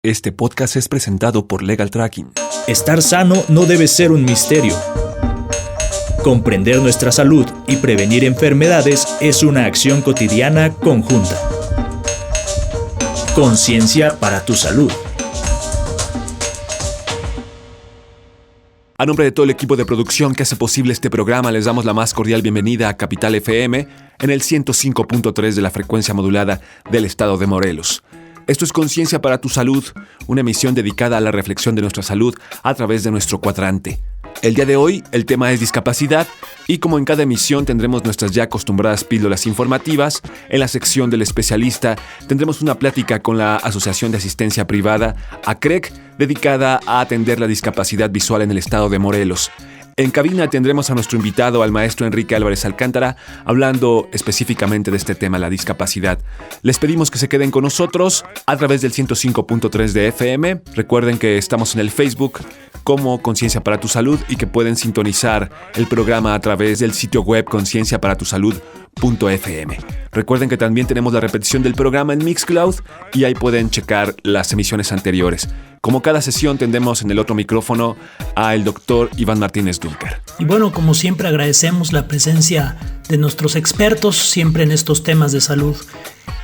Este podcast es presentado por Legal Tracking. Estar sano no debe ser un misterio. Comprender nuestra salud y prevenir enfermedades es una acción cotidiana conjunta. Conciencia para tu salud. A nombre de todo el equipo de producción que hace posible este programa, les damos la más cordial bienvenida a Capital FM en el 105.3 de la frecuencia modulada del estado de Morelos. Esto es Conciencia para tu Salud, una emisión dedicada a la reflexión de nuestra salud a través de nuestro cuadrante. El día de hoy, el tema es discapacidad y como en cada emisión tendremos nuestras ya acostumbradas píldoras informativas. En la sección del especialista tendremos una plática con la Asociación de Asistencia Privada, ACREC, dedicada a atender la discapacidad visual en el estado de Morelos. En cabina tendremos a nuestro invitado, al maestro Enrique Álvarez Alcántara, hablando específicamente de este tema, la discapacidad. Les pedimos que se queden con nosotros a través del 105.3 de FM. Recuerden que estamos en el Facebook como Conciencia para tu Salud y que pueden sintonizar el programa a través del sitio web concienciaparatusalud.fm. Recuerden que también tenemos la repetición del programa en Mixcloud y ahí pueden checar las emisiones anteriores. Como cada sesión tendremos en el otro micrófono al doctor Iván Martínez Dunker. Y bueno, como siempre agradecemos la presencia de nuestros expertos siempre en estos temas de salud,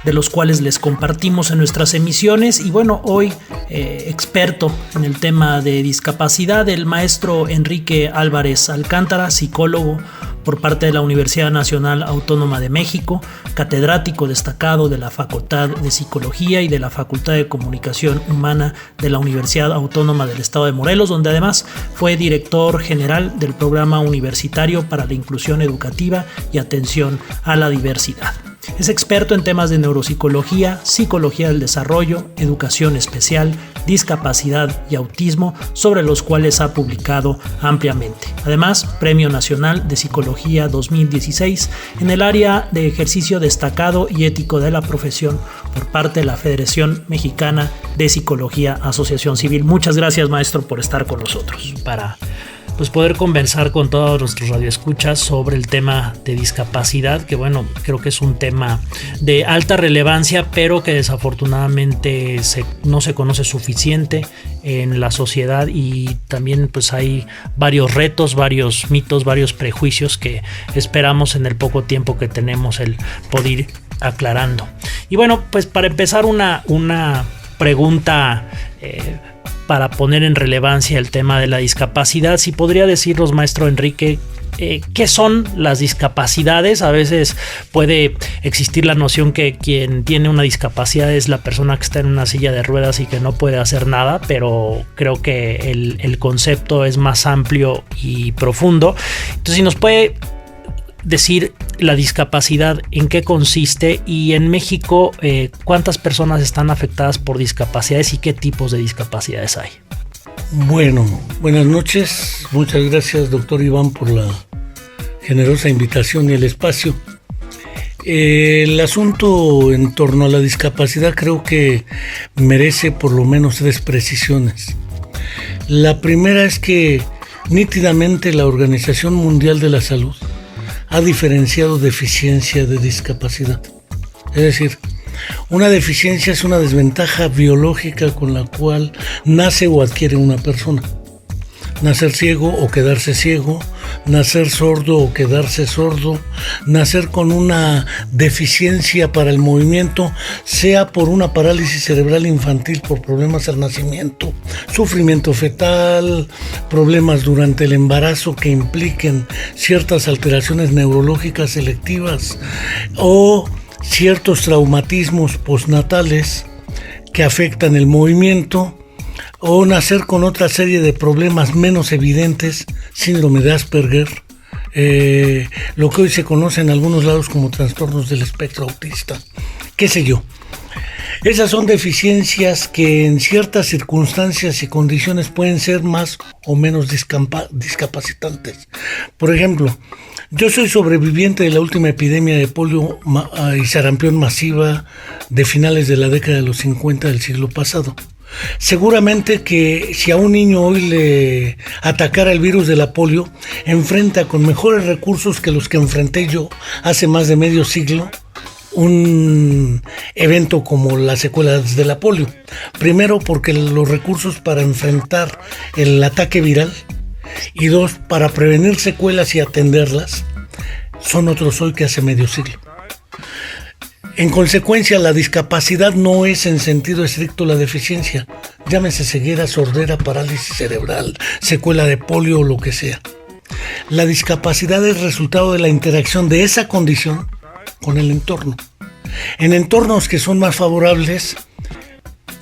de los cuales les compartimos en nuestras emisiones. Y bueno, hoy experto en el tema de discapacidad, el maestro Enrique Álvarez Alcántara, psicólogo por parte de la Universidad Nacional Autónoma de México, catedrático destacado de la Facultad de Psicología y de la Facultad de Comunicación Humana de la Universidad Autónoma del Estado de Morelos, donde además fue director general del Programa Universitario para la Inclusión Educativa y Atención a la Diversidad. Es experto en temas de neuropsicología, psicología del desarrollo, educación especial, discapacidad y autismo, sobre los cuales ha publicado ampliamente. Además, Premio Nacional de Psicología 2016 en el área de ejercicio destacado y ético de la profesión por parte de la Federación Mexicana de Psicología Asociación Civil. Muchas gracias, maestro, por estar con nosotros. Para poder conversar con todos nuestros radioescuchas sobre el tema de discapacidad, que bueno, creo que es un tema de alta relevancia, pero que desafortunadamente no se conoce suficiente en la sociedad, y también pues hay varios retos, varios mitos, varios prejuicios que esperamos en el poco tiempo que tenemos el poder ir aclarando. Y bueno, pues para empezar una pregunta para poner en relevancia el tema de la discapacidad, si podría decirnos, maestro Enrique, ¿qué son las discapacidades? A veces puede existir la noción que quien tiene una discapacidad es la persona que está en una silla de ruedas y que no puede hacer nada, pero creo que el concepto es más amplio y profundo. Entonces, si nos puede decir la discapacidad, en qué consiste, y en México cuántas personas están afectadas por discapacidades y qué tipos de discapacidades hay. Bueno, buenas noches. Muchas gracias, doctor Iván, por la generosa invitación y el espacio. El asunto en torno a la discapacidad creo que merece por lo menos 3 precisiones. La primera es que nítidamente la Organización Mundial de la Salud ha diferenciado deficiencia de discapacidad. Es decir, una deficiencia es una desventaja biológica con la cual nace o adquiere una persona. Nacer ciego o quedarse ciego, nacer sordo o quedarse sordo, nacer con una deficiencia para el movimiento, sea por una parálisis cerebral infantil por problemas al nacimiento, sufrimiento fetal, problemas durante el embarazo que impliquen ciertas alteraciones neurológicas selectivas o ciertos traumatismos postnatales que afectan el movimiento, o nacer con otra serie de problemas menos evidentes, síndrome de Asperger, lo que hoy se conoce en algunos lados como trastornos del espectro autista, qué sé yo. Esas son deficiencias que en ciertas circunstancias y condiciones pueden ser más o menos discapacitantes. Por ejemplo, yo soy sobreviviente de la última epidemia de polio y sarampión masiva de finales de la década de los 50 del siglo pasado. Seguramente que si a un niño hoy le atacara el virus de la polio, enfrenta con mejores recursos que los que enfrenté yo hace más de medio siglo un evento como las secuelas de la polio. Primero, porque los recursos para enfrentar el ataque viral, y dos, para prevenir secuelas y atenderlas, son otros hoy que hace medio siglo. En consecuencia, la discapacidad no es en sentido estricto la deficiencia, llámese ceguera, sordera, parálisis cerebral, secuela de polio o lo que sea. La discapacidad es resultado de la interacción de esa condición con el entorno. En entornos que son más favorables,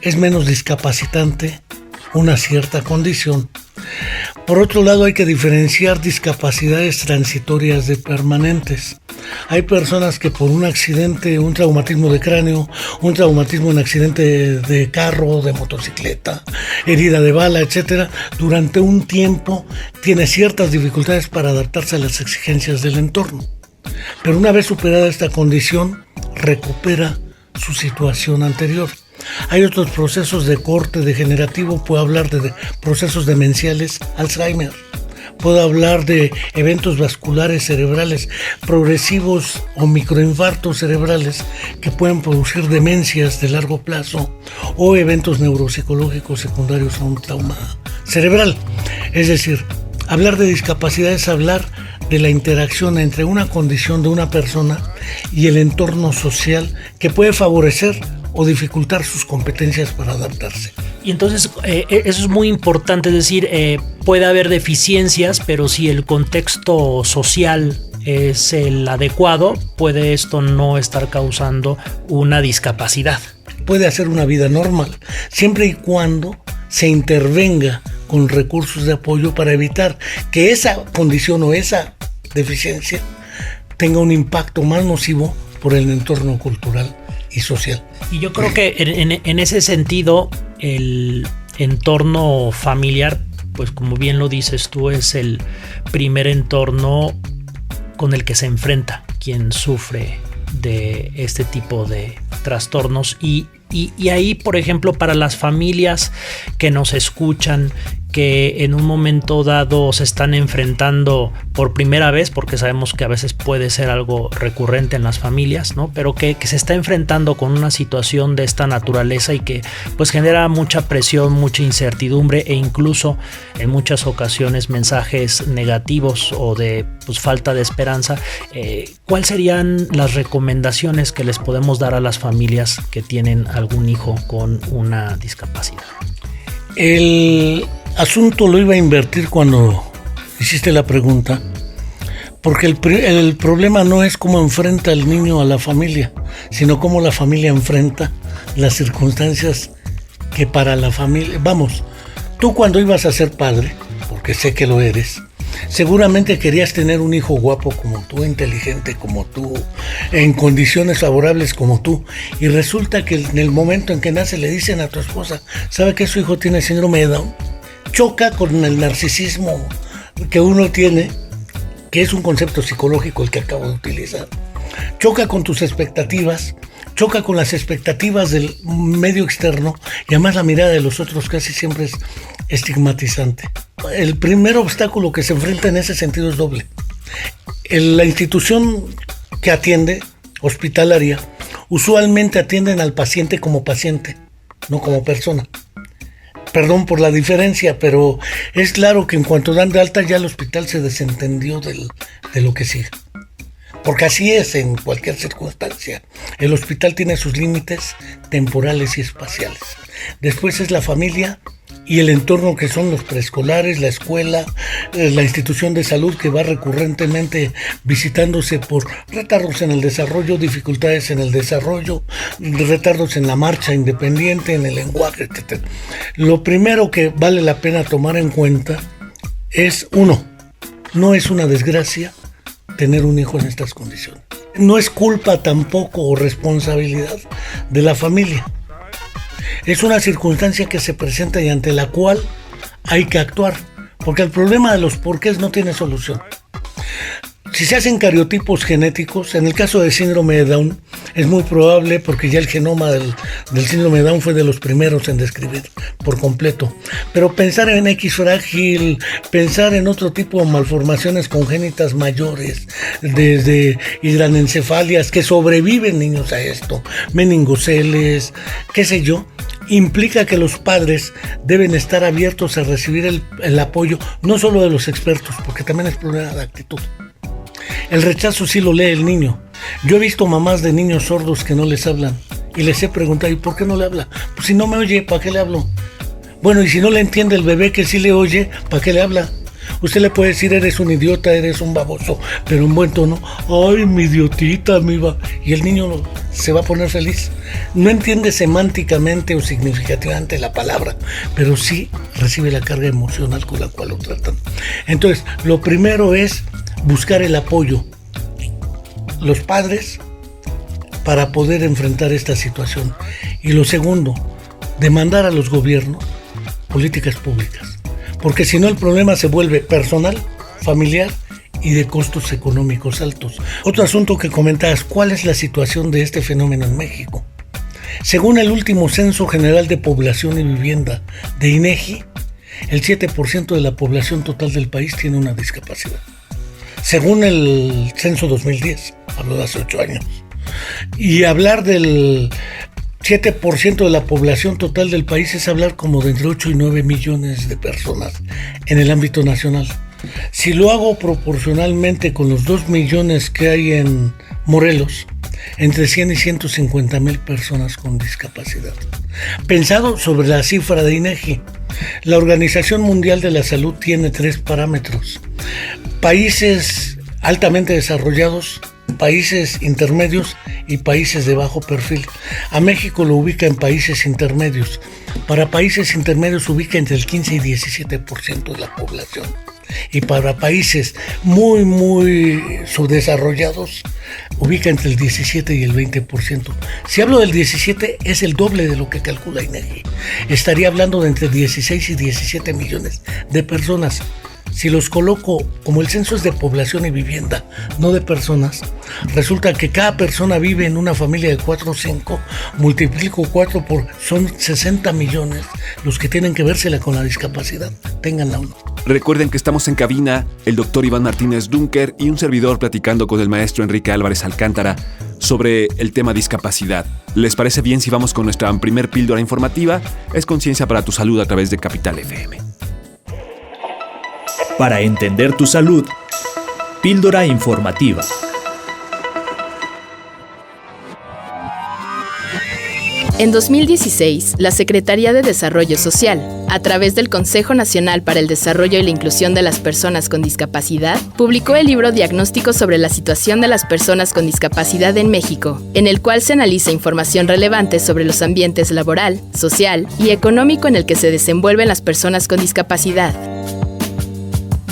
es menos discapacitante una cierta condición. Por otro lado, hay que diferenciar discapacidades transitorias de permanentes. Hay personas que por un accidente, un traumatismo de cráneo, un traumatismo en accidente de carro, de motocicleta, herida de bala, etcétera, durante un tiempo tiene ciertas dificultades para adaptarse a las exigencias del entorno. Pero una vez superada esta condición, recupera su situación anterior. Hay otros procesos de corte degenerativo, puedo hablar de procesos demenciales, Alzheimer, puedo hablar de eventos vasculares cerebrales progresivos o microinfartos cerebrales que pueden producir demencias de largo plazo o eventos neuropsicológicos secundarios a un trauma cerebral. Es decir, hablar de discapacidad es hablar de la interacción entre una condición de una persona y el entorno social que puede favorecer o dificultar sus competencias para adaptarse. Y entonces eso es muy importante, es decir, puede haber deficiencias, pero si el contexto social es el adecuado, puede esto no estar causando una discapacidad. Puede hacer una vida normal, siempre y cuando se intervenga con recursos de apoyo para evitar que esa condición o esa deficiencia tenga un impacto más nocivo por el entorno cultural y social. Y yo creo que en ese sentido el entorno familiar, pues como bien lo dices tú, es el primer entorno con el que se enfrenta quien sufre de este tipo de trastornos y ahí, por ejemplo, para las familias que nos escuchan, que en un momento dado se están enfrentando por primera vez, porque sabemos que a veces puede ser algo recurrente en las familias, ¿no? Pero que se está enfrentando con una situación de esta naturaleza y que pues genera mucha presión, mucha incertidumbre e incluso en muchas ocasiones mensajes negativos o de pues falta de esperanza. ¿Cuáles serían las recomendaciones que les podemos dar a las familias que tienen algún hijo con una discapacidad? El asunto lo iba a invertir cuando hiciste la pregunta, porque el problema no es cómo enfrenta el niño a la familia, sino cómo la familia enfrenta las circunstancias que para la familia... Vamos, tú cuando ibas a ser padre, porque sé que lo eres, seguramente querías tener un hijo guapo como tú, inteligente como tú, en condiciones favorables como tú, y resulta que en el momento en que nace le dicen a tu esposa, ¿sabe que su hijo tiene síndrome de Down? Choca con el narcisismo que uno tiene, que es un concepto psicológico el que acabo de utilizar. Choca con tus expectativas, choca con las expectativas del medio externo y además la mirada de los otros casi siempre es estigmatizante. El primer obstáculo que se enfrenta en ese sentido es doble. La institución que atiende, hospitalaria, usualmente atienden al paciente como paciente, no como persona. Perdón por la diferencia, pero es claro que en cuanto dan de alta ya el hospital se desentendió de lo que sigue. Porque así es en cualquier circunstancia. El hospital tiene sus límites temporales y espaciales. Después es la familia y el entorno que son los preescolares, la escuela, la institución de salud que va recurrentemente visitándose por retardos en el desarrollo, dificultades en el desarrollo, retardos en la marcha independiente, en el lenguaje, etc. Lo primero que vale la pena tomar en cuenta es, uno, no es una desgracia tener un hijo en estas condiciones. No es culpa tampoco o responsabilidad de la familia. Es una circunstancia que se presenta y ante la cual hay que actuar, porque el problema de los porqués no tiene solución. Si se hacen cariotipos genéticos, en el caso del síndrome de Down, es muy probable porque ya el genoma del síndrome de Down fue de los primeros en describir por completo. Pero pensar en X frágil, pensar en otro tipo de malformaciones congénitas mayores, desde hidranencefalias, que sobreviven niños a esto, meningoceles, qué sé yo, implica que los padres deben estar abiertos a recibir el apoyo, no solo de los expertos, porque también es problema de actitud. El rechazo sí lo lee el niño. Yo he visto mamás de niños sordos que no les hablan y les he preguntado, ¿y por qué no le habla? Pues si no me oye, ¿para qué le hablo? Bueno, y si no le entiende el bebé que sí le oye, ¿para qué le habla? Usted le puede decir, eres un idiota, eres un baboso, pero en buen tono, ay, mi idiotita, mi va. Y el niño se va a poner feliz. No entiende semánticamente o significativamente la palabra, pero sí recibe la carga emocional con la cual lo tratan. Entonces, lo primero es buscar el apoyo, los padres, para poder enfrentar esta situación. Y lo segundo, demandar a los gobiernos políticas públicas, porque si no el problema se vuelve personal, familiar y de costos económicos altos. Otro asunto que comentabas, ¿cuál es la situación de este fenómeno en México? Según el último Censo General de Población y Vivienda de INEGI, el 7% de la población total del país tiene una discapacidad. Según el censo 2010, hablo de hace 8 años. Y hablar del 7% de la población total del país es hablar como de entre 8 y 9 millones de personas en el ámbito nacional. Si lo hago proporcionalmente con los 2 millones que hay en Morelos, entre 100 y 150 mil personas con discapacidad. Pensado sobre la cifra de INEGI, la Organización Mundial de la Salud tiene 3 parámetros. Países altamente desarrollados, países intermedios y países de bajo perfil. A México lo ubica en países intermedios. Para países intermedios ubica entre el 15 y 17% de la población. Y para países muy subdesarrollados ubica entre el 17 y el 20%. Si hablo del 17 es el doble de lo que calcula INEGI. Estaría hablando de entre 16 y 17 millones de personas. Si los coloco, como el censo es de población y vivienda, no de personas, resulta que cada persona vive en una familia de 4 o 5, multiplico 4 por, son 60 millones los que tienen que vérsela con la discapacidad, ténganla uno. Recuerden que estamos en cabina, el doctor Iván Martínez Dunker y un servidor platicando con el maestro Enrique Álvarez Alcántara sobre el tema discapacidad. ¿Les parece bien si vamos con nuestra primer píldora informativa? Es Conciencia para tu Salud a través de Capital FM. Para entender tu salud, píldora informativa. En 2016, la Secretaría de Desarrollo Social, a través del Consejo Nacional para el Desarrollo y la Inclusión de las Personas con Discapacidad, publicó el libro Diagnóstico sobre la situación de las personas con discapacidad en México, en el cual se analiza información relevante sobre los ambientes laboral, social y económico en el que se desenvuelven las personas con discapacidad.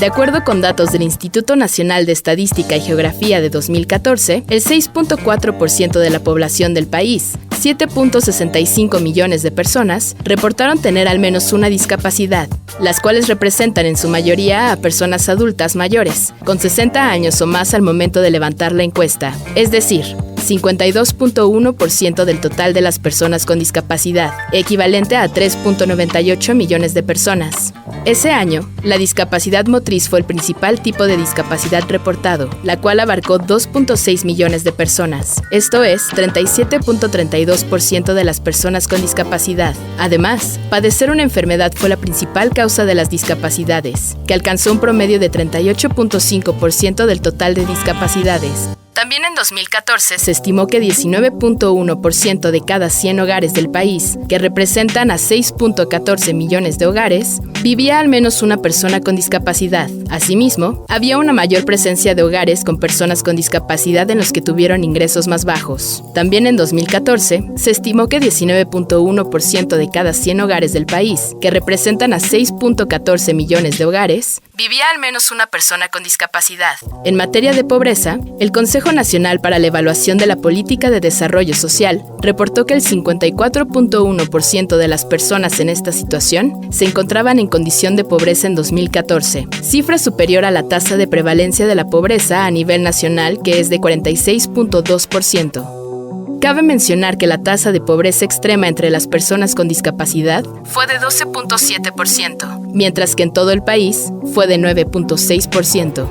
De acuerdo con datos del Instituto Nacional de Estadística y Geografía de 2014, el 6.4% de la población del país, 7.65 millones de personas, reportaron tener al menos una discapacidad, las cuales representan en su mayoría a personas adultas mayores, con 60 años o más al momento de levantar la encuesta, es decir, 52.1% del total de las personas con discapacidad, equivalente a 3.98 millones de personas. Ese año, la discapacidad motriz fue el principal tipo de discapacidad reportado, la cual abarcó 2.6 millones de personas, esto es, 37.32% de las personas con discapacidad. Además, padecer una enfermedad fue la principal causa de las discapacidades, que alcanzó un promedio de 38.5% del total de discapacidades. También en 2014 se estimó que 19.1% de cada 100 hogares del país, que representan a 6.14 millones de hogares, vivía al menos una persona con discapacidad. Asimismo, había una mayor presencia de hogares con personas con discapacidad en los que tuvieron ingresos más bajos. También en 2014 se estimó que 19.1% de cada 100 hogares del país, que representan a 6.14 millones de hogares, vivía al menos una persona con discapacidad. En materia de pobreza, el Consejo Nacional para la Evaluación de la Política de Desarrollo Social reportó que el 54.1% de las personas en esta situación se encontraban en condición de pobreza en 2014, cifra cifra superior a la tasa de prevalencia de la pobreza a nivel nacional, que es de 46.2%. Cabe mencionar que la tasa de pobreza extrema entre las personas con discapacidad fue de 12.7%, mientras que en todo el país fue de 9.6%.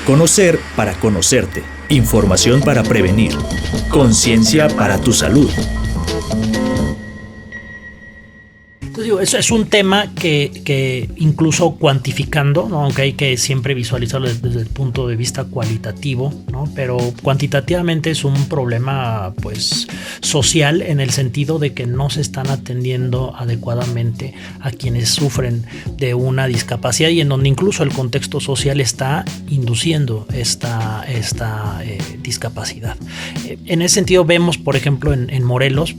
Conocer para conocerte. Información para prevenir. Conciencia para tu salud. Eso es un tema que incluso cuantificando, ¿no? Aunque hay que siempre visualizarlo desde el punto de vista cualitativo, ¿no? Pero cuantitativamente es un problema pues social, en el sentido de que no se están atendiendo adecuadamente a quienes sufren de una discapacidad, y en donde incluso el contexto social está induciendo esta discapacidad. En ese sentido vemos, por ejemplo, en Morelos,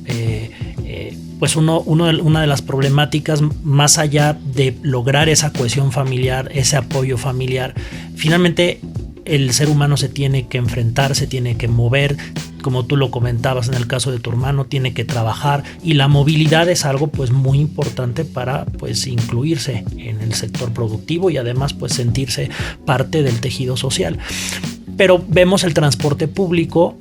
pues una de las problemáticas, más allá de lograr esa cohesión familiar, ese apoyo familiar, finalmente el ser humano se tiene que enfrentar, se tiene que mover, como tú lo comentabas en el caso de tu hermano, tiene que trabajar, y la movilidad es algo pues muy importante para pues incluirse en el sector productivo y además pues sentirse parte del tejido social. Pero vemos el transporte público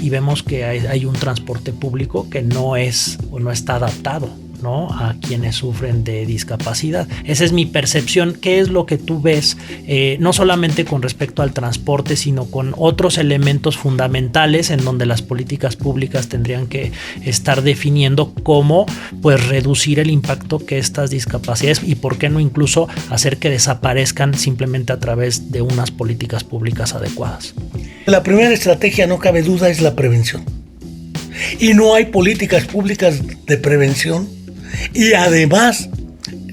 y vemos que hay un transporte público que no es o no está adaptado, ¿no?, a quienes sufren de discapacidad. Esa es mi percepción. ¿Qué es lo que tú ves, no solamente con respecto al transporte, sino con otros elementos fundamentales en donde las políticas públicas tendrían que estar definiendo cómo pues reducir el impacto que estas discapacidades, y por qué no incluso hacer que desaparezcan simplemente a través de unas políticas públicas adecuadas? La primera estrategia, no cabe duda, es la prevención. Y no hay políticas públicas de prevención. Y además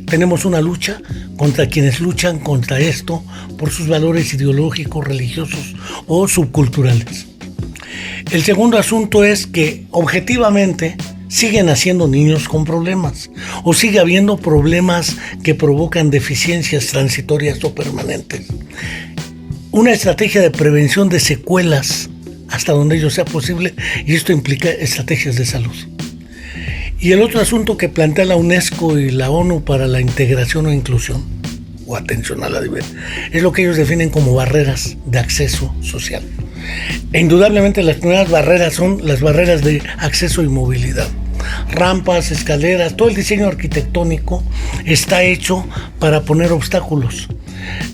tenemos una lucha contra quienes luchan contra esto por sus valores ideológicos, religiosos o subculturales. El segundo asunto es que objetivamente siguen naciendo niños con problemas, o sigue habiendo problemas que provocan deficiencias transitorias o permanentes. Una estrategia de prevención de secuelas hasta donde ello sea posible, y esto implica estrategias de salud. Y el otro asunto que plantea la UNESCO y la ONU para la integración o inclusión, o atención a la diversidad, es lo que ellos definen como barreras de acceso social. E indudablemente las primeras barreras son las barreras de acceso y movilidad. Rampas, escaleras, todo el diseño arquitectónico está hecho para poner obstáculos.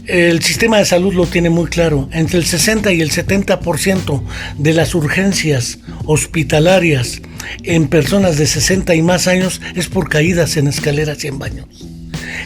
El sistema de salud lo tiene muy claro. Entre el 60 y el 70% de las urgencias hospitalarias en personas de 60 y más años es por caídas en escaleras y en baños.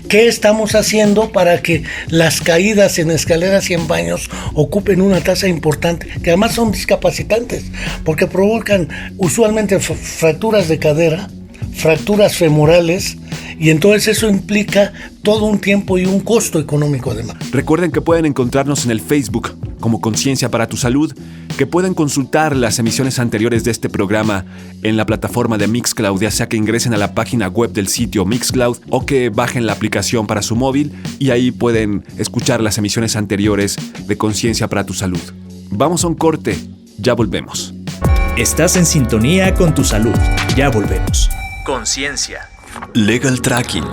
¿Qué estamos haciendo para que las caídas en escaleras y en baños ocupen una tasa importante, que además son discapacitantes, porque provocan usualmente fracturas de cadera, fracturas femorales, y entonces eso implica todo un tiempo y un costo económico además? Recuerden que pueden encontrarnos en el Facebook como Conciencia para tu Salud, que pueden consultar las emisiones anteriores de este programa en la plataforma de Mixcloud, ya sea que ingresen a la página web del sitio Mixcloud o que bajen la aplicación para su móvil, y ahí pueden escuchar las emisiones anteriores de Conciencia para tu Salud. Vamos a un corte, ya volvemos. Estás en sintonía con tu salud. Ya volvemos. Conciencia. Legal Tracking,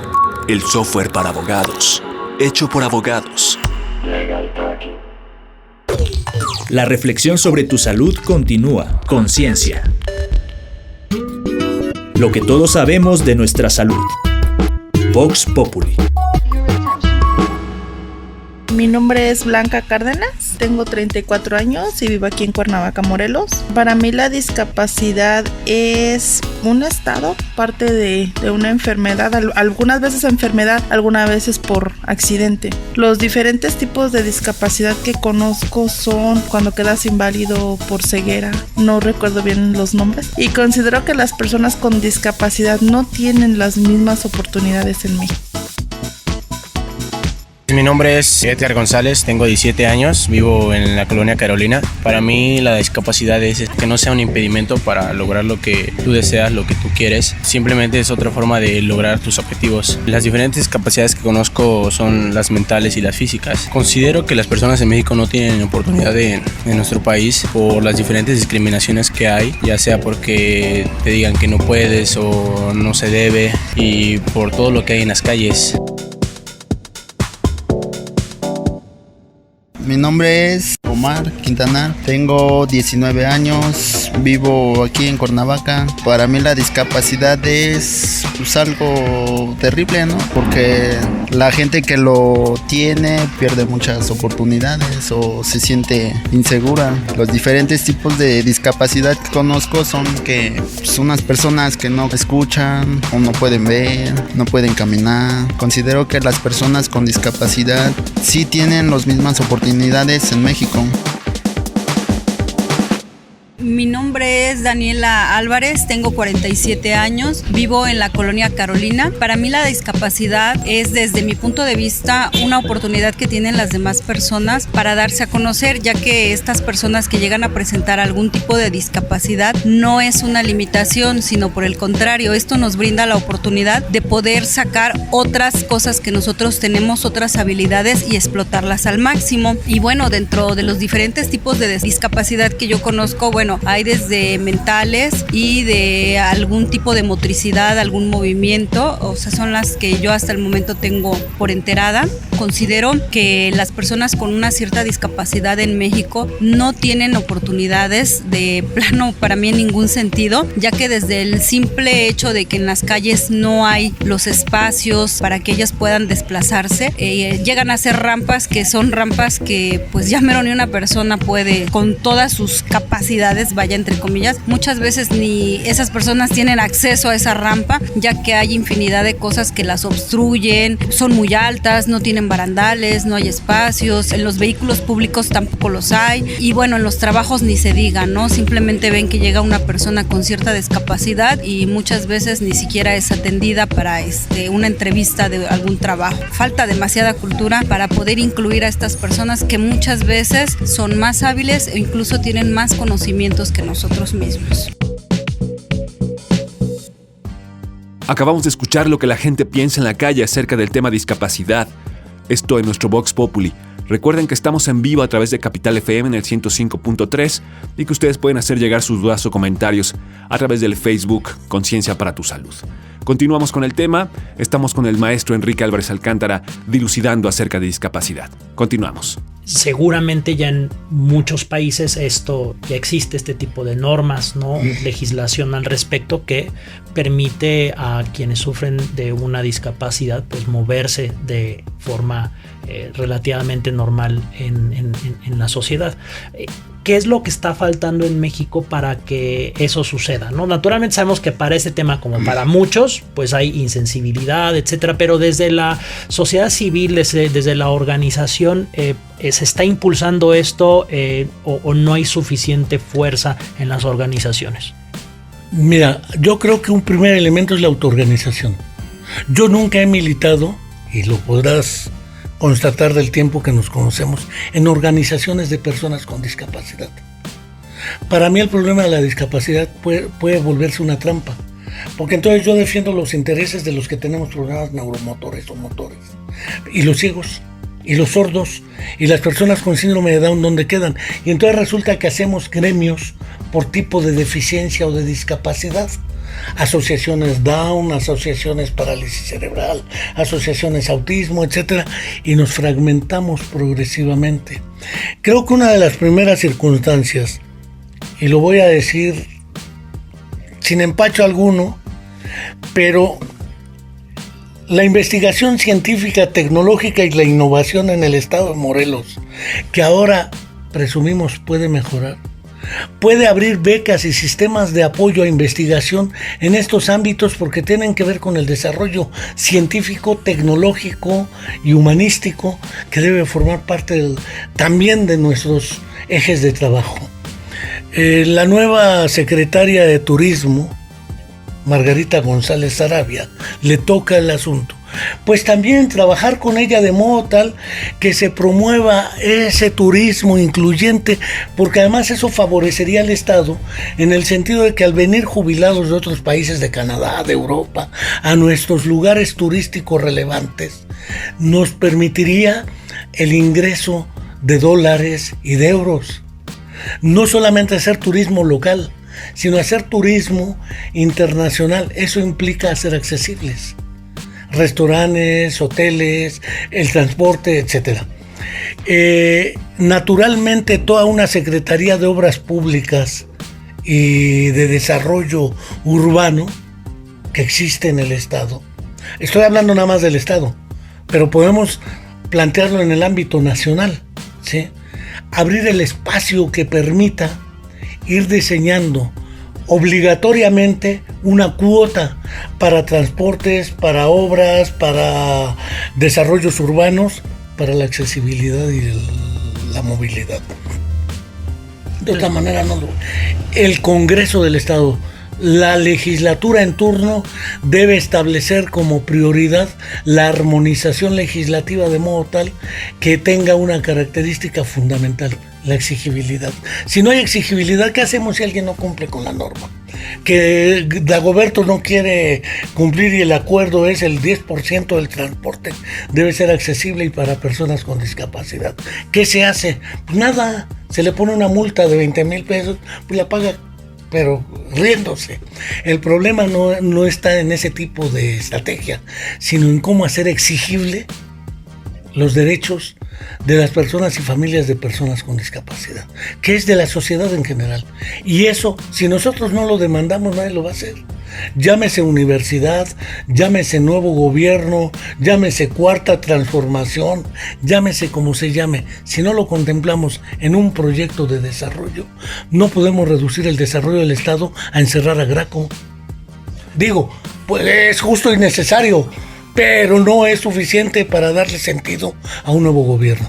el software para abogados, hecho por abogados. Legal Tracking. La reflexión sobre tu salud continúa. Conciencia. Lo que todos sabemos de nuestra salud. Vox Populi. Mi nombre es Blanca Cárdenas, tengo 34 años y vivo aquí en Cuernavaca, Morelos. Para mí la discapacidad es un estado, parte de una enfermedad, algunas veces enfermedad, algunas veces por accidente. Los diferentes tipos de discapacidad que conozco son cuando quedas inválido por ceguera, no recuerdo bien los nombres, y considero que las personas con discapacidad no tienen las mismas oportunidades en México. Mi nombre es Edgar González, tengo 17 años, vivo en la colonia Carolina. Para mí la discapacidad es que no sea un impedimento para lograr lo que tú deseas, lo que tú quieres. Simplemente es otra forma de lograr tus objetivos. Las diferentes capacidades que conozco son las mentales y las físicas. Considero que las personas en México no tienen oportunidad en nuestro país por las diferentes discriminaciones que hay, ya sea porque te digan que no puedes o no se debe, y por todo lo que hay en las calles. Mi nombre es Omar Quintanar, tengo 19 años, vivo aquí en Cuernavaca. Para mí la discapacidad es pues algo terrible, ¿no? Porque la gente que lo tiene pierde muchas oportunidades o se siente insegura. Los diferentes tipos de discapacidad que conozco son que son unas personas que no escuchan o no pueden ver, no pueden caminar. Considero que las personas con discapacidad sí tienen las mismas oportunidades en México. Mi nombre es Daniela Álvarez, tengo 47 años, vivo en la colonia Carolina. Para mí la discapacidad es, desde mi punto de vista, una oportunidad que tienen las demás personas para darse a conocer, ya que estas personas que llegan a presentar algún tipo de discapacidad no es una limitación, sino por el contrario, esto nos brinda la oportunidad de poder sacar otras cosas que nosotros tenemos, otras habilidades y explotarlas al máximo. Y bueno, dentro de los diferentes tipos de discapacidad que yo conozco, hay desde mentales y de algún tipo de motricidad, algún movimiento, o sea, son las que yo hasta el momento tengo por enterada. Considero que las personas con una cierta discapacidad en México no tienen oportunidades de plano para mí en ningún sentido, ya que desde el simple hecho de que en las calles no hay los espacios para que ellas puedan desplazarse, llegan a ser rampas que son rampas que pues ya mero ni una persona puede con todas sus capacidades, vaya entre comillas, muchas veces ni esas personas tienen acceso a esa rampa, ya que hay infinidad de cosas que las obstruyen, son muy altas, no tienen barandales, no hay espacios, en los vehículos públicos tampoco los hay, y bueno, en los trabajos ni se diga, ¿no? Simplemente ven que llega una persona con cierta discapacidad y muchas veces ni siquiera es atendida para una entrevista de algún trabajo. Falta demasiada cultura para poder incluir a estas personas que muchas veces son más hábiles e incluso tienen más conocimientos que nosotros mismos. Acabamos de escuchar lo que la gente piensa en la calle acerca del tema discapacidad. Esto en nuestro Vox Populi. Recuerden que estamos en vivo a través de Capital FM en el 105.3 y que ustedes pueden hacer llegar sus dudas o comentarios a través del Facebook Conciencia para tu Salud. Continuamos con el tema. Estamos con el maestro Enrique Álvarez Alcántara dilucidando acerca de discapacidad. Continuamos. Seguramente ya en muchos países ya existe este tipo de normas, ¿no? Legislación al respecto que permite a quienes sufren de una discapacidad pues moverse de forma relativamente normal en la sociedad. ¿Qué es lo que está faltando en México para que eso suceda, ¿no? Naturalmente sabemos que para este tema, como para muchos, pues hay insensibilidad, etcétera, pero desde la sociedad civil, desde la organización, ¿se está impulsando esto o no hay suficiente fuerza en las organizaciones? Mira, yo creo que un primer elemento es la autoorganización. Yo nunca he militado, y lo podrás constatar del tiempo que nos conocemos, en organizaciones de personas con discapacidad. Para mí el problema de la discapacidad puede volverse una trampa, porque entonces yo defiendo los intereses de los que tenemos problemas neuromotores o motores, y los ciegos, y los sordos, y las personas con síndrome de Down, ¿dónde quedan? Y entonces resulta que hacemos gremios por tipo de deficiencia o de discapacidad. Asociaciones Down, asociaciones parálisis cerebral, asociaciones autismo, etcétera, y nos fragmentamos progresivamente. Creo que una de las primeras circunstancias, y lo voy a decir sin empacho alguno, pero la investigación científica, tecnológica y la innovación en el estado de Morelos, que ahora presumimos puede mejorar, puede abrir becas y sistemas de apoyo a investigación en estos ámbitos porque tienen que ver con el desarrollo científico, tecnológico y humanístico que debe formar parte también de nuestros ejes de trabajo. La nueva secretaria de Turismo, Margarita González Sarabia, le toca el asunto. Pues también trabajar con ella de modo tal que se promueva ese turismo incluyente, porque además eso favorecería al Estado en el sentido de que al venir jubilados de otros países de Canadá, de Europa, a nuestros lugares turísticos relevantes, nos permitiría el ingreso de dólares y de euros. No solamente hacer turismo local, sino hacer turismo internacional. Eso implica hacer accesibles restaurantes, hoteles, el transporte, etcétera. Naturalmente, toda una Secretaría de Obras Públicas y de Desarrollo Urbano que existe en el Estado, estoy hablando nada más del Estado, pero podemos plantearlo en el ámbito nacional, ¿sí? Abrir el espacio que permita ir diseñando obligatoriamente una cuota para transportes, para obras, para desarrollos urbanos, para la accesibilidad y la movilidad. De otra manera no. El Congreso del Estado, la legislatura en turno, debe establecer como prioridad la armonización legislativa de modo tal que tenga una característica fundamental: la exigibilidad. Si no hay exigibilidad, ¿qué hacemos si alguien no cumple con la norma? Que Dagoberto no quiere cumplir y el acuerdo es el 10% del transporte debe ser accesible y para personas con discapacidad. ¿Qué se hace? Pues nada, se le pone una multa de 20,000 pesos, pues la paga, pero riéndose. El problema no está en ese tipo de estrategia, sino en cómo hacer exigible los derechos de las personas y familias de personas con discapacidad, que es de la sociedad en general. Y eso, si nosotros no lo demandamos, nadie lo va a hacer. Llámese universidad, llámese nuevo gobierno, llámese cuarta transformación, llámese como se llame. Si no lo contemplamos en un proyecto de desarrollo, no podemos reducir el desarrollo del Estado a encerrar a Graco. Digo, pues es justo y necesario, pero no es suficiente para darle sentido a un nuevo gobierno.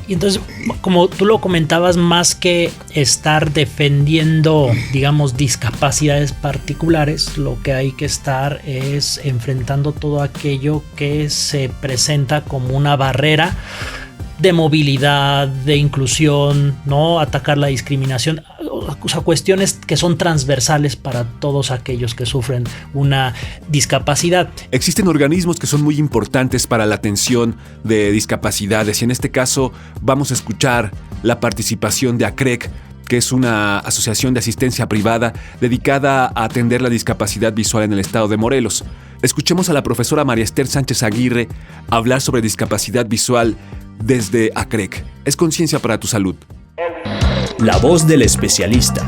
Y entonces, como tú lo comentabas, más que estar defendiendo, digamos, discapacidades particulares, lo que hay que estar es enfrentando todo aquello que se presenta como una barrera de movilidad, de inclusión, ¿no? Atacar la discriminación, o sea, cuestiones que son transversales para todos aquellos que sufren una discapacidad. Existen organismos que son muy importantes para la atención de discapacidades y en este caso vamos a escuchar la participación de ACREC, que es una asociación de asistencia privada dedicada a atender la discapacidad visual en el estado de Morelos. Escuchemos a la profesora María Esther Sánchez Aguirre hablar sobre discapacidad visual desde ACREC. Es conciencia para tu salud. La voz del especialista.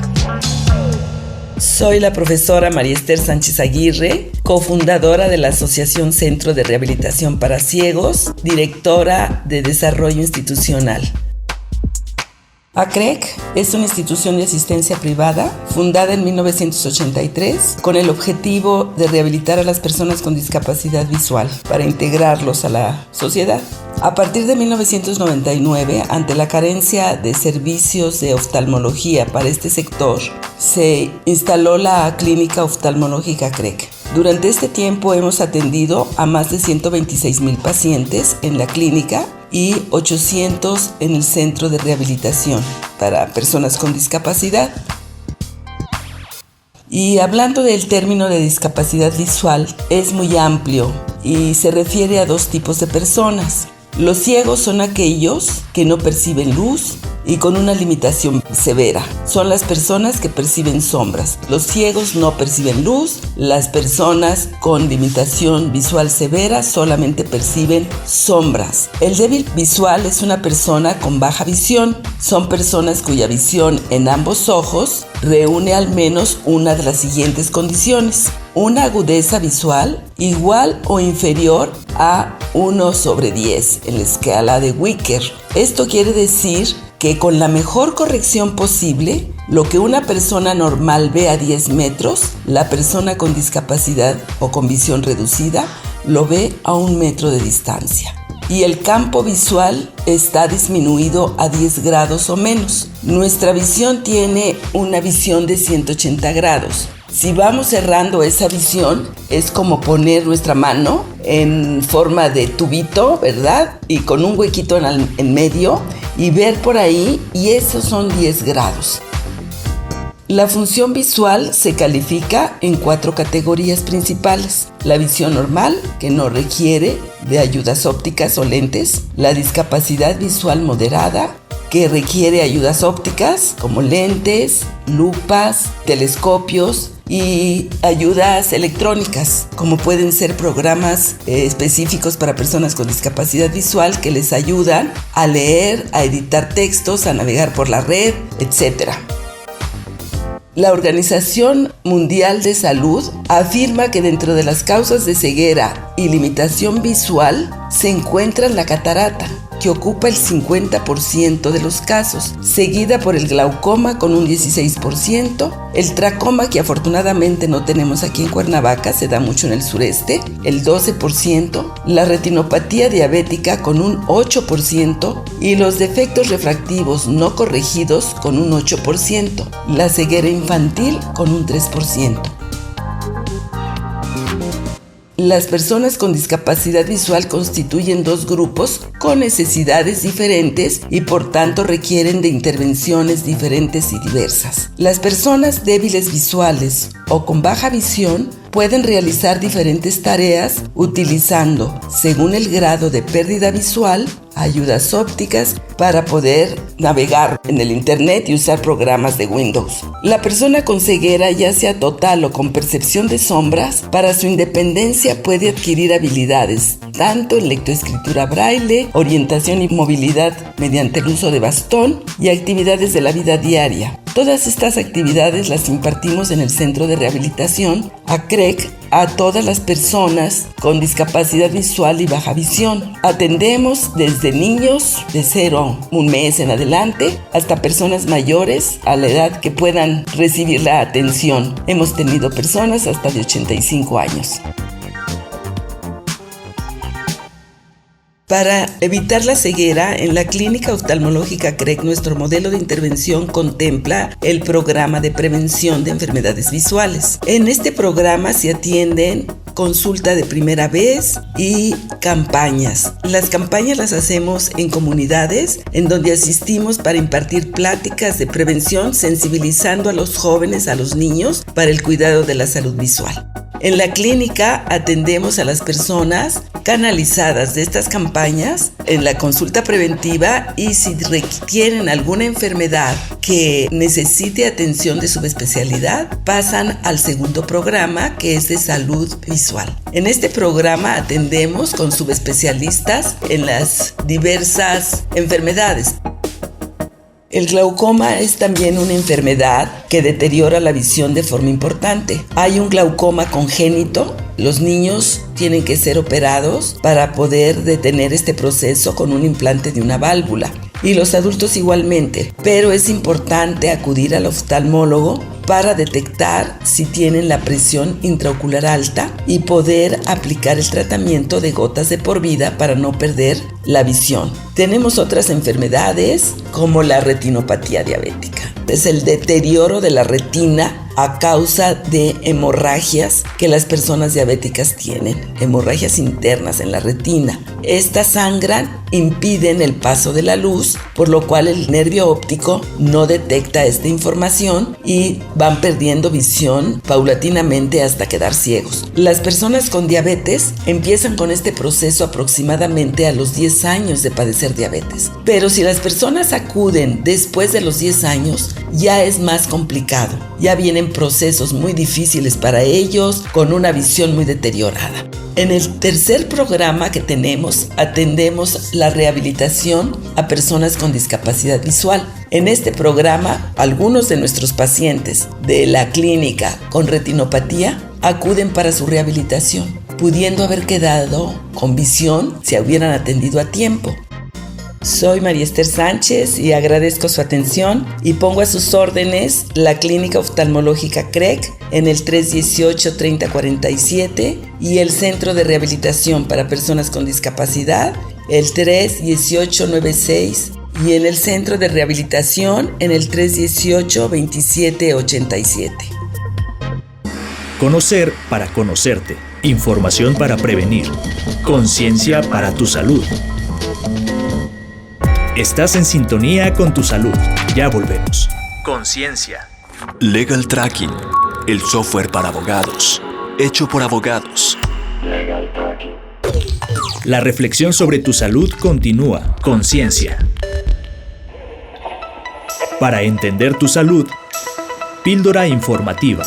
Soy la profesora María Esther Sánchez Aguirre, cofundadora de la Asociación Centro de Rehabilitación para Ciegos, directora de Desarrollo Institucional. ACREC es una institución de asistencia privada fundada en 1983 con el objetivo de rehabilitar a las personas con discapacidad visual para integrarlos a la sociedad. A partir de 1999, ante la carencia de servicios de oftalmología para este sector, se instaló la Clínica Oftalmológica ACREC. Durante este tiempo hemos atendido a más de 126,000 pacientes en la clínica y 800 en el centro de rehabilitación para personas con discapacidad. Y hablando del término de discapacidad visual, es muy amplio y se refiere a dos tipos de personas. Los ciegos son aquellos que no perciben luz y con una limitación severa. Son las personas que perciben sombras. Los ciegos no perciben luz. Las personas con limitación visual severa solamente perciben sombras. El débil visual es una persona con baja visión. Son personas cuya visión en ambos ojos reúne al menos una de las siguientes condiciones: una agudeza visual igual o inferior a 1/10 en la escala de Wicker. Esto quiere decir que con la mejor corrección posible, lo que una persona normal ve a 10 metros, la persona con discapacidad o con visión reducida lo ve a 1 metro de distancia. Y el campo visual está disminuido a 10 grados o menos. Nuestra visión tiene una visión de 180 grados. Si vamos cerrando esa visión, es como poner nuestra mano en forma de tubito, ¿verdad? Y con un huequito en medio y ver por ahí, y esos son 10 grados. La función visual se califica en 4 categorías principales: la visión normal, que no requiere de ayudas ópticas o lentes; la discapacidad visual moderada, que requiere ayudas ópticas como lentes, lupas, telescopios; y ayudas electrónicas, como pueden ser programas específicos para personas con discapacidad visual que les ayudan a leer, a editar textos, a navegar por la red, etc. La Organización Mundial de Salud afirma que dentro de las causas de ceguera y limitación visual se encuentra la catarata, que ocupa el 50% de los casos, seguida por el glaucoma con un 16%, el tracoma, que afortunadamente no tenemos aquí en Cuernavaca, se da mucho en el sureste, el 12%, la retinopatía diabética con un 8% y los defectos refractivos no corregidos con un 8%, la ceguera infantil con un 3%. Las personas con discapacidad visual constituyen dos grupos con necesidades diferentes y por tanto requieren de intervenciones diferentes y diversas. Las personas débiles visuales o con baja visión pueden realizar diferentes tareas utilizando, según el grado de pérdida visual, ayudas ópticas para poder navegar en el internet y usar programas de Windows. La persona con ceguera, ya sea total o con percepción de sombras, para su independencia puede adquirir habilidades tanto en lectoescritura braille, orientación y movilidad mediante el uso de bastón y actividades de la vida diaria. Todas estas actividades las impartimos en el Centro de Rehabilitación ACREC a todas las personas con discapacidad visual y baja visión. Atendemos desde niños de 0 a 1 mes en adelante hasta personas mayores a la edad que puedan recibir la atención. Hemos tenido personas hasta de 85 años. Para evitar la ceguera, en la Clínica Oftalmológica CREC, nuestro modelo de intervención contempla el programa de prevención de enfermedades visuales. En este programa se atienden consulta de primera vez y campañas. Las campañas las hacemos en comunidades en donde asistimos para impartir pláticas de prevención, sensibilizando a los jóvenes, a los niños, para el cuidado de la salud visual. En la clínica atendemos a las personas canalizadas de estas campañas en la consulta preventiva y si requieren alguna enfermedad que necesite atención de subespecialidad, pasan al segundo programa, que es de salud visual. En este programa atendemos con subespecialistas en las diversas enfermedades. El glaucoma es también una enfermedad que deteriora la visión de forma importante. Hay un glaucoma congénito. Los niños tienen que ser operados para poder detener este proceso con un implante de una válvula. Y los adultos igualmente. Pero es importante acudir al oftalmólogo para detectar si tienen la presión intraocular alta y poder aplicar el tratamiento de gotas de por vida para no perder la visión. Tenemos otras enfermedades como la retinopatía diabética. Es el deterioro de la retina a causa de hemorragias que las personas diabéticas tienen, hemorragias internas en la retina. Estas sangran, impiden el paso de la luz, por lo cual el nervio óptico no detecta esta información y van perdiendo visión paulatinamente hasta quedar ciegos. Las personas con diabetes empiezan con este proceso aproximadamente a los 10 años de padecer diabetes. Pero si las personas acuden después de los 10 años, ya es más complicado. Ya vienen procesos muy difíciles para ellos, con una visión muy deteriorada. En el tercer programa que tenemos, atendemos la rehabilitación a personas con discapacidad visual. En este programa, algunos de nuestros pacientes de la clínica con retinopatía acuden para su rehabilitación, pudiendo haber quedado con visión si hubieran atendido a tiempo. Soy María Esther Sánchez y agradezco su atención y pongo a sus órdenes la Clínica Oftalmológica CREC en el 318-3047 y el Centro de Rehabilitación para Personas con Discapacidad, el 318-96, y en el Centro de Rehabilitación en el 318-2787. Conocer para conocerte. Información para prevenir. Conciencia para tu salud. Estás en sintonía con tu salud. Ya volvemos. Conciencia. Legal Tracking, el software para abogados, hecho por abogados. Legal Tracking. La reflexión sobre tu salud continúa. Conciencia. Para entender tu salud, píldora informativa.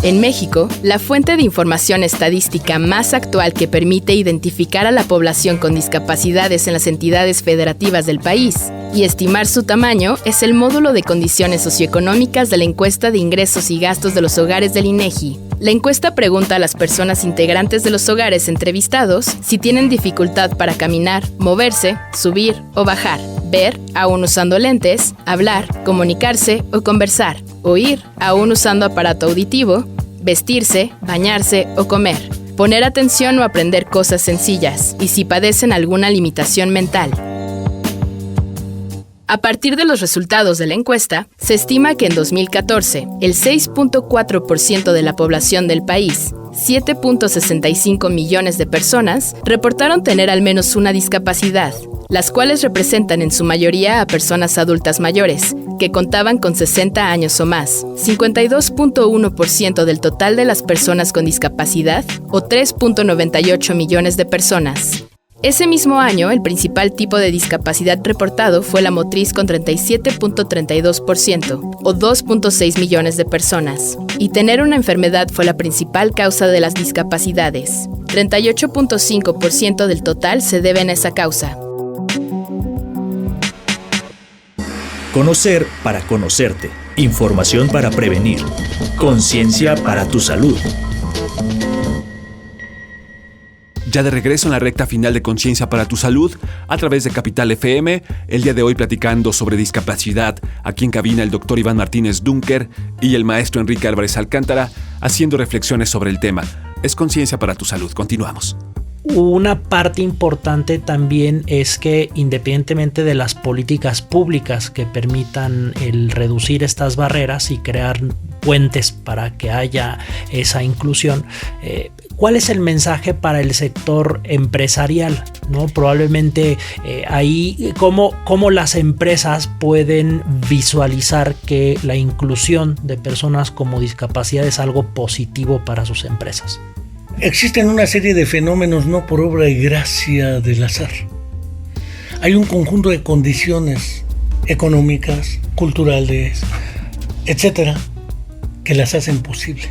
En México, la fuente de información estadística más actual que permite identificar a la población con discapacidades en las entidades federativas del país y estimar su tamaño es el módulo de condiciones socioeconómicas de la encuesta de ingresos y gastos de los hogares del INEGI. La encuesta pregunta a las personas integrantes de los hogares entrevistados si tienen dificultad para caminar, moverse, subir o bajar, ver, aún usando lentes, hablar, comunicarse o conversar, oír, aún usando aparato auditivo, vestirse, bañarse o comer, poner atención o aprender cosas sencillas, y si padecen alguna limitación mental. A partir de los resultados de la encuesta, se estima que en 2014, el 6.4% de la población del país, 7.65 millones de personas, reportaron tener al menos una discapacidad, las cuales representan en su mayoría a personas adultas mayores, que contaban con 60 años o más, 52.1% del total de las personas con discapacidad, o 3.98 millones de personas. Ese mismo año, el principal tipo de discapacidad reportado fue la motriz con 37.32%, o 2.6 millones de personas. Y tener una enfermedad fue la principal causa de las discapacidades. 38.5% del total se deben a esa causa. Conocer para conocerte. Información para prevenir. Conciencia para tu salud. Ya de regreso en la recta final de Conciencia para tu Salud, a través de Capital FM, el día de hoy platicando sobre discapacidad, aquí en cabina el doctor Iván Martínez Dunker y el maestro Enrique Álvarez Alcántara, haciendo reflexiones sobre el tema. Es Conciencia para tu Salud. Continuamos. Una parte importante también es que, independientemente de las políticas públicas que permitan el reducir estas barreras y crear puentes para que haya esa inclusión, ¿cuál es el mensaje para el sector empresarial? ¿No? Probablemente ahí cómo las empresas pueden visualizar que la inclusión de personas con discapacidad es algo positivo para sus empresas. Existen una serie de fenómenos no por obra y gracia del azar. Hay un conjunto de condiciones económicas, culturales, etcétera, que las hacen posible.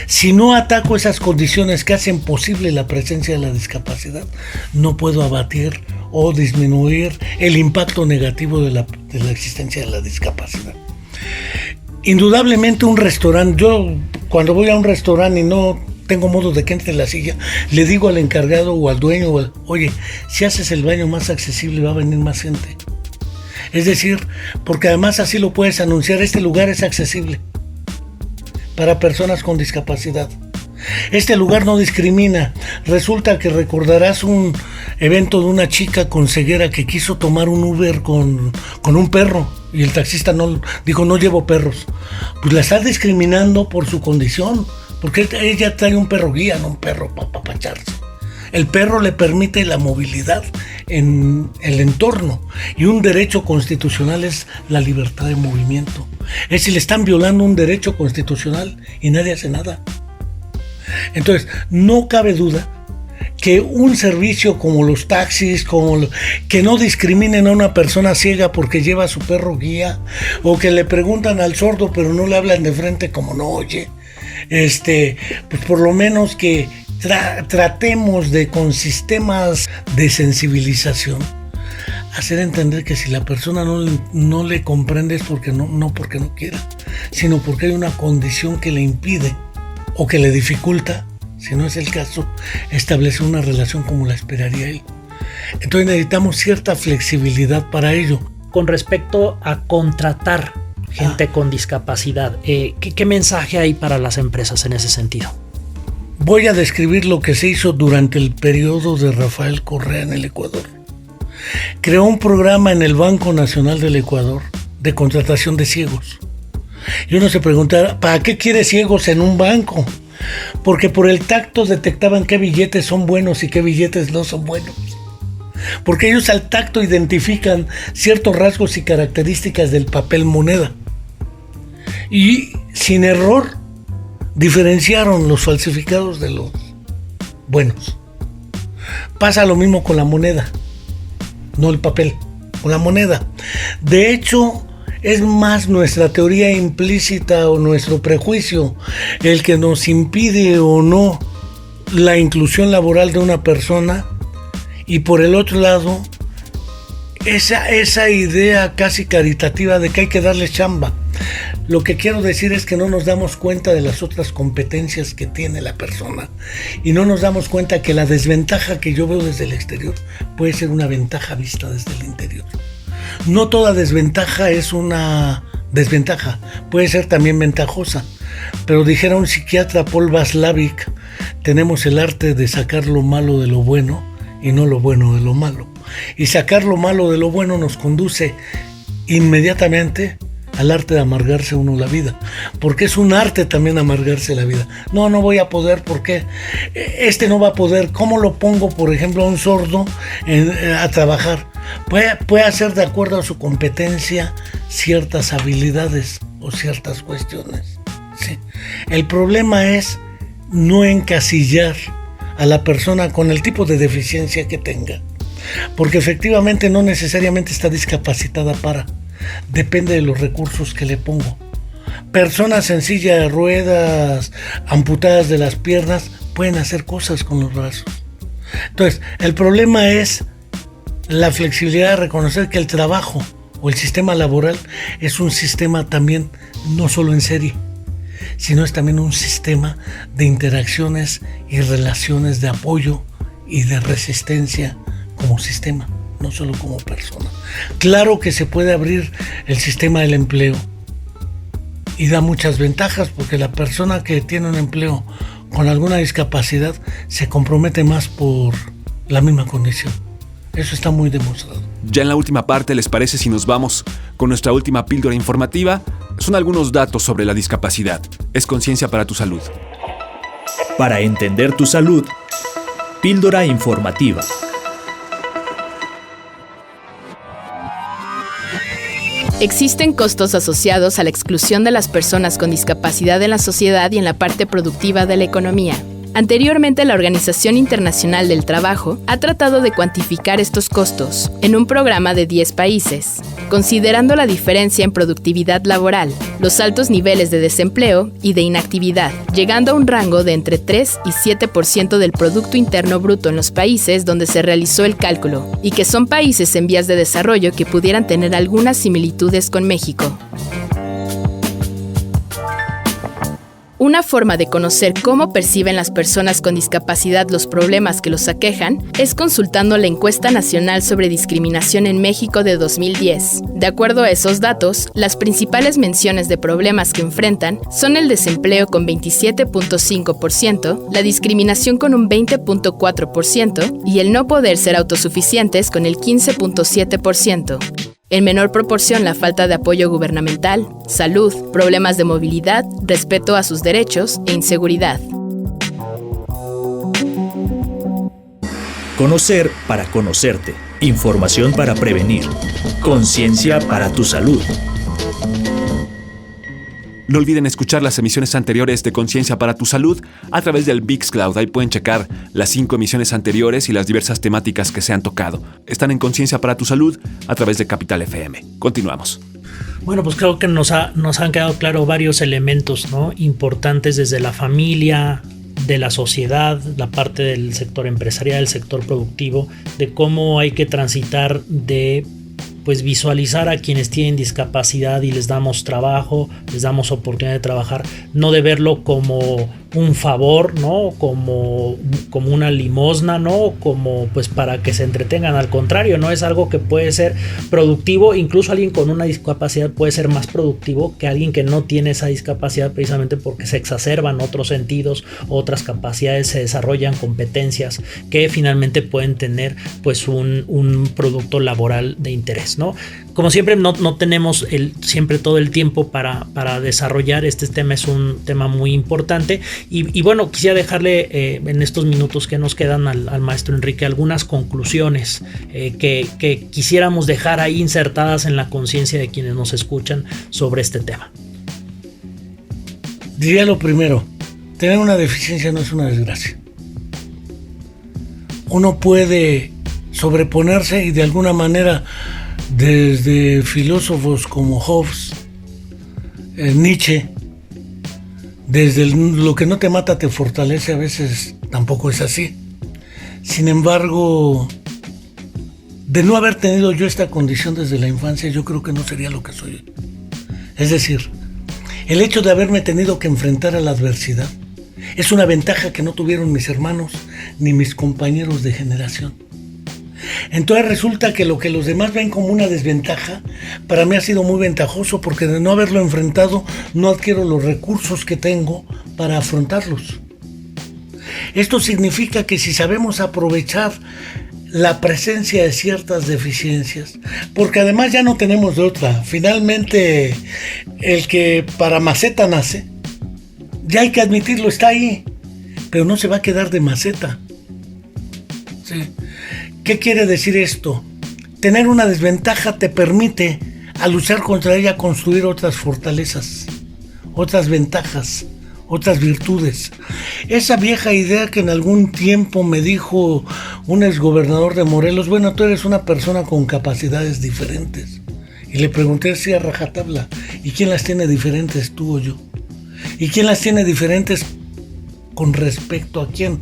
Si no ataco esas condiciones que hacen posible la presencia de la discapacidad, no puedo abatir o disminuir el impacto negativo de la existencia de la discapacidad. Indudablemente un restaurante, yo cuando voy a un restaurante y no tengo modo de que entre en la silla, le digo al encargado o al dueño, oye, si haces el baño más accesible va a venir más gente. Es decir, porque además así lo puedes anunciar, este lugar es accesible para personas con discapacidad. Este lugar no discrimina. Resulta que recordarás un evento de una chica con ceguera que quiso tomar un Uber con un perro y el taxista dijo no llevo perros. Pues la está discriminando por su condición, porque ella trae un perro guía, no un perro para apapacharse. El perro le permite la movilidad en el entorno y un derecho constitucional es la libertad de movimiento. Es decir, le están violando un derecho constitucional y nadie hace nada. Entonces, no cabe duda que un servicio como los taxis, que no discriminen a una persona ciega porque lleva a su perro guía, o que le preguntan al sordo pero no le hablan de frente como no oye, pues por lo menos que tratemos de, con sistemas de sensibilización, hacer entender que si la persona no le comprende es porque no porque no quiera, sino porque hay una condición que le impide o que le dificulta, si no es el caso, establecer una relación como la esperaría él. Entonces necesitamos cierta flexibilidad para ello. Con respecto a contratar gente con discapacidad, ¿qué mensaje hay para las empresas en ese sentido? Voy a describir lo que se hizo durante el periodo de Rafael Correa en el Ecuador. Creó un programa en el Banco Nacional del Ecuador de contratación de ciegos. Y uno se preguntará, ¿para qué quiere ciegos en un banco? Porque por el tacto detectaban qué billetes son buenos y qué billetes no son buenos. Porque ellos al tacto identifican ciertos rasgos y características del papel moneda. Y sin error diferenciaron los falsificados de los buenos. Pasa lo mismo con la moneda, no el papel, con la moneda. De hecho, Es más nuestra teoría implícita o nuestro prejuicio el que nos impide o no la inclusión laboral de una persona, y por el otro lado esa idea casi caritativa de que hay que darle chamba. Lo que quiero decir es que no nos damos cuenta de las otras competencias que tiene la persona, y no nos damos cuenta que la desventaja que yo veo desde el exterior puede ser una ventaja vista desde el interior. No toda desventaja es una desventaja, puede ser también ventajosa, pero dijera un psiquiatra, Paul Václavic, tenemos el arte de sacar lo malo de lo bueno y no lo bueno de lo malo. Y sacar lo malo de lo bueno nos conduce inmediatamente al arte de amargarse uno la vida, porque es un arte también amargarse la vida. No voy a poder, ¿por qué? Este no va a poder. ¿Cómo lo pongo, por ejemplo, a un sordo a trabajar? Puede hacer de acuerdo a su competencia ciertas habilidades o ciertas cuestiones. ¿Sí? El problema es no encasillar a la persona con el tipo de deficiencia que tenga, porque efectivamente no necesariamente está discapacitada depende de los recursos que le pongo. Personas en silla de ruedas, amputadas de las piernas, pueden hacer cosas con los brazos. Entonces, el problema es la flexibilidad de reconocer que el trabajo o el sistema laboral es un sistema también no solo en serie, sino es también un sistema de interacciones y relaciones de apoyo y de resistencia como sistema, no solo como persona. Claro que se puede abrir el sistema del empleo y da muchas ventajas, porque la persona que tiene un empleo con alguna discapacidad se compromete más por la misma condición. Eso está muy demostrado. Ya en la última parte, ¿les parece si nos vamos con nuestra última píldora informativa? Son algunos datos sobre la discapacidad. Es conciencia para tu salud. Para entender tu salud, píldora informativa. Existen costos asociados a la exclusión de las personas con discapacidad en la sociedad y en la parte productiva de la economía. Anteriormente, la Organización Internacional del Trabajo ha tratado de cuantificar estos costos en un programa de 10 países, considerando la diferencia en productividad laboral, los altos niveles de desempleo y de inactividad, llegando a un rango de entre 3 y 7% del Producto Interno Bruto en los países donde se realizó el cálculo, y que son países en vías de desarrollo que pudieran tener algunas similitudes con México. Una forma de conocer cómo perciben las personas con discapacidad los problemas que los aquejan es consultando la Encuesta Nacional sobre Discriminación en México de 2010. De acuerdo a esos datos, las principales menciones de problemas que enfrentan son el desempleo con 27.5%, la discriminación con un 20.4% y el no poder ser autosuficientes con el 15.7%. En menor proporción, la falta de apoyo gubernamental, salud, problemas de movilidad, respeto a sus derechos e inseguridad. Conocer para conocerte. Información para prevenir. Conciencia para tu salud. No olviden escuchar las emisiones anteriores de Conciencia para tu Salud a través del Mixcloud. Ahí pueden checar las 5 emisiones anteriores y las diversas temáticas que se han tocado. Están en Conciencia para tu Salud a través de Capital FM. Continuamos. Bueno, pues creo que nos han quedado claros varios elementos, ¿no?, importantes desde la familia, de la sociedad, la parte del sector empresarial, el sector productivo, de cómo hay que transitar de visualizar a quienes tienen discapacidad y les damos trabajo, les damos oportunidad de trabajar, no de verlo como un favor, ¿no?, como una limosna, ¿no?, como para que se entretengan. Al contrario, no es algo que puede ser productivo. Incluso alguien con una discapacidad puede ser más productivo que alguien que no tiene esa discapacidad, precisamente porque se exacerban otros sentidos, otras capacidades, se desarrollan competencias que finalmente pueden tener un producto laboral de interés, ¿no? Como siempre, no tenemos siempre todo el tiempo para desarrollar este tema. Es un tema muy importante y bueno, quisiera dejarle en estos minutos que nos quedan al maestro Enrique algunas conclusiones que quisiéramos dejar ahí insertadas en la conciencia de quienes nos escuchan sobre este tema. Diría lo primero: tener una deficiencia no es una desgracia. Uno puede sobreponerse y de alguna manera desde filósofos como Hobbes, Nietzsche, desde lo que no te mata te fortalece, a veces tampoco es así. Sin embargo, de no haber tenido yo esta condición desde la infancia, yo creo que no sería lo que soy hoy. Es decir, el hecho de haberme tenido que enfrentar a la adversidad es una ventaja que no tuvieron mis hermanos ni mis compañeros de generación. Entonces resulta que lo que los demás ven como una desventaja, para mí ha sido muy ventajoso, porque de no haberlo enfrentado no adquiero los recursos que tengo para afrontarlos. Esto significa que si sabemos aprovechar la presencia de ciertas deficiencias, porque además ya no tenemos de otra, finalmente el que para maceta nace, ya hay que admitirlo, está ahí, pero no se va a quedar de maceta. Sí. ¿Qué quiere decir esto? Tener una desventaja te permite, al luchar contra ella, construir otras fortalezas, otras ventajas, otras virtudes. Esa vieja idea que en algún tiempo me dijo un exgobernador de Morelos, bueno, tú eres una persona con capacidades diferentes. Y le pregunté si a rajatabla, ¿y quién las tiene diferentes, tú o yo? ¿Y quién las tiene diferentes con respecto a quién?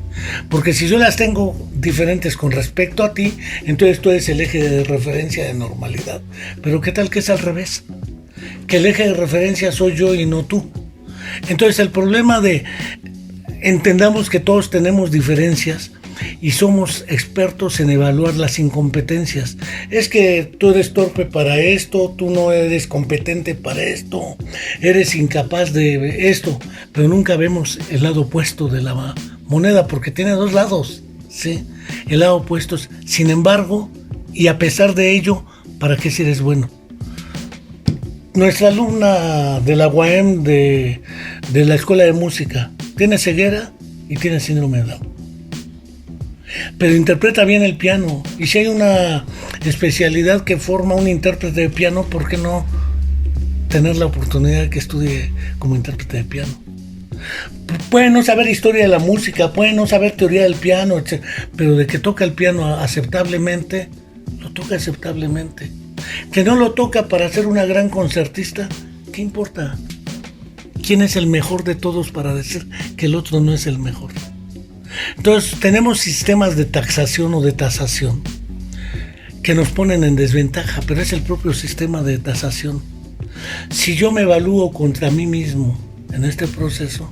Porque si yo las tengo diferentes con respecto a ti, entonces tú eres el eje de referencia de normalidad. Pero ¿qué tal que es al revés? Que el eje de referencia soy yo y no tú. Entonces el problema de entendamos que todos tenemos diferencias y somos expertos en evaluar las incompetencias. Es que tú eres torpe para esto, tú no eres competente para esto, eres incapaz de esto, pero nunca vemos el lado opuesto de la moneda, porque tiene dos lados, ¿sí? El lado opuesto es, sin embargo, y a pesar de ello, ¿para qué si eres bueno? Nuestra alumna de la UAM de la Escuela de Música tiene ceguera y tiene síndrome de Down, pero interpreta bien el piano, y si hay una especialidad que forma un intérprete de piano, ¿por qué no tener la oportunidad de que estudie como intérprete de piano? Puede no saber historia de la música, puede no saber teoría del piano, etc., pero de que toca el piano aceptablemente, lo toca aceptablemente. Que no lo toca para ser una gran concertista, ¿qué importa? ¿Quién es el mejor de todos para decir que el otro no es el mejor? Entonces tenemos sistemas de taxación o de tasación que nos ponen en desventaja, pero es el propio sistema de tasación. Si yo me evalúo contra mí mismo en este proceso,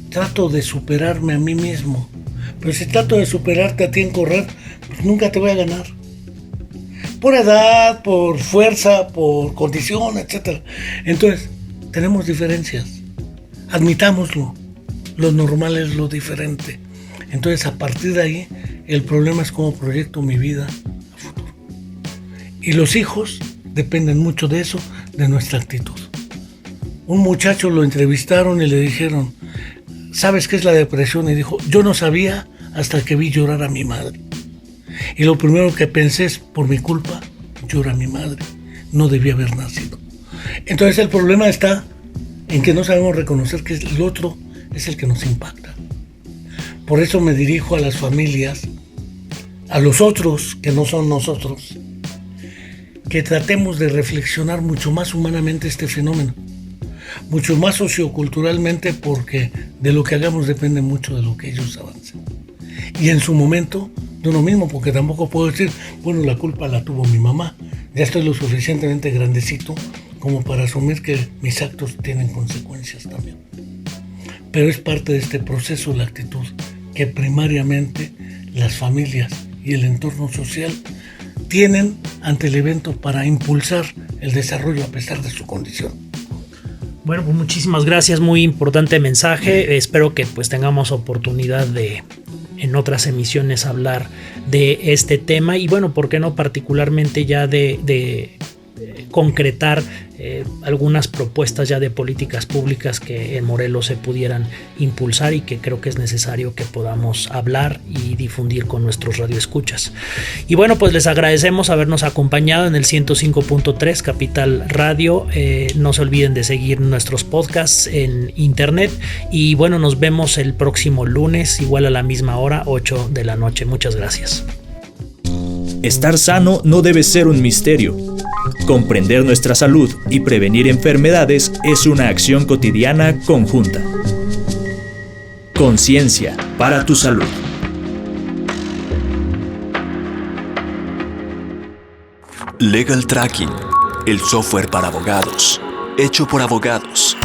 trato de superarme a mí mismo, pero si trato de superarte a ti en correr, pues nunca te voy a ganar. Por edad, por fuerza, por condición, etc. Entonces, tenemos diferencias. Admitámoslo. Lo normal es lo diferente. Entonces, a partir de ahí, el problema es cómo proyecto mi vida a futuro. Y los hijos dependen mucho de eso, de nuestra actitud. Un muchacho lo entrevistaron y le dijeron, ¿sabes qué es la depresión? Y dijo, yo no sabía hasta que vi llorar a mi madre. Y lo primero que pensé es, por mi culpa, llora mi madre. No debía haber nacido. Entonces el problema está en que no sabemos reconocer que el otro es el que nos impacta. Por eso me dirijo a las familias, a los otros que no son nosotros, que tratemos de reflexionar mucho más humanamente este fenómeno, mucho más socioculturalmente, porque de lo que hagamos depende mucho de lo que ellos avancen. Y en su momento, de uno mismo, porque tampoco puedo decir, bueno, la culpa la tuvo mi mamá, ya estoy lo suficientemente grandecito como para asumir que mis actos tienen consecuencias también. Pero es parte de este proceso la actitud, que primariamente las familias y el entorno social tienen ante el evento para impulsar el desarrollo a pesar de su condición. Bueno, pues muchísimas gracias, muy importante mensaje. Espero que pues tengamos oportunidad de en otras emisiones hablar de este tema y bueno, ¿por qué no particularmente ya de concretar algunas propuestas ya de políticas públicas que en Morelos se pudieran impulsar y que creo que es necesario que podamos hablar y difundir con nuestros radioescuchas. Y bueno, pues les agradecemos habernos acompañado en el 105.3 Capital Radio. No se olviden de seguir nuestros podcasts en internet y bueno, nos vemos el próximo lunes, igual a la misma hora, 8 de la noche. Muchas gracias. Estar sano no debe ser un misterio. Comprender nuestra salud y prevenir enfermedades es una acción cotidiana conjunta. Conciencia para tu salud. Legal Tracking, el software para abogados, hecho por abogados.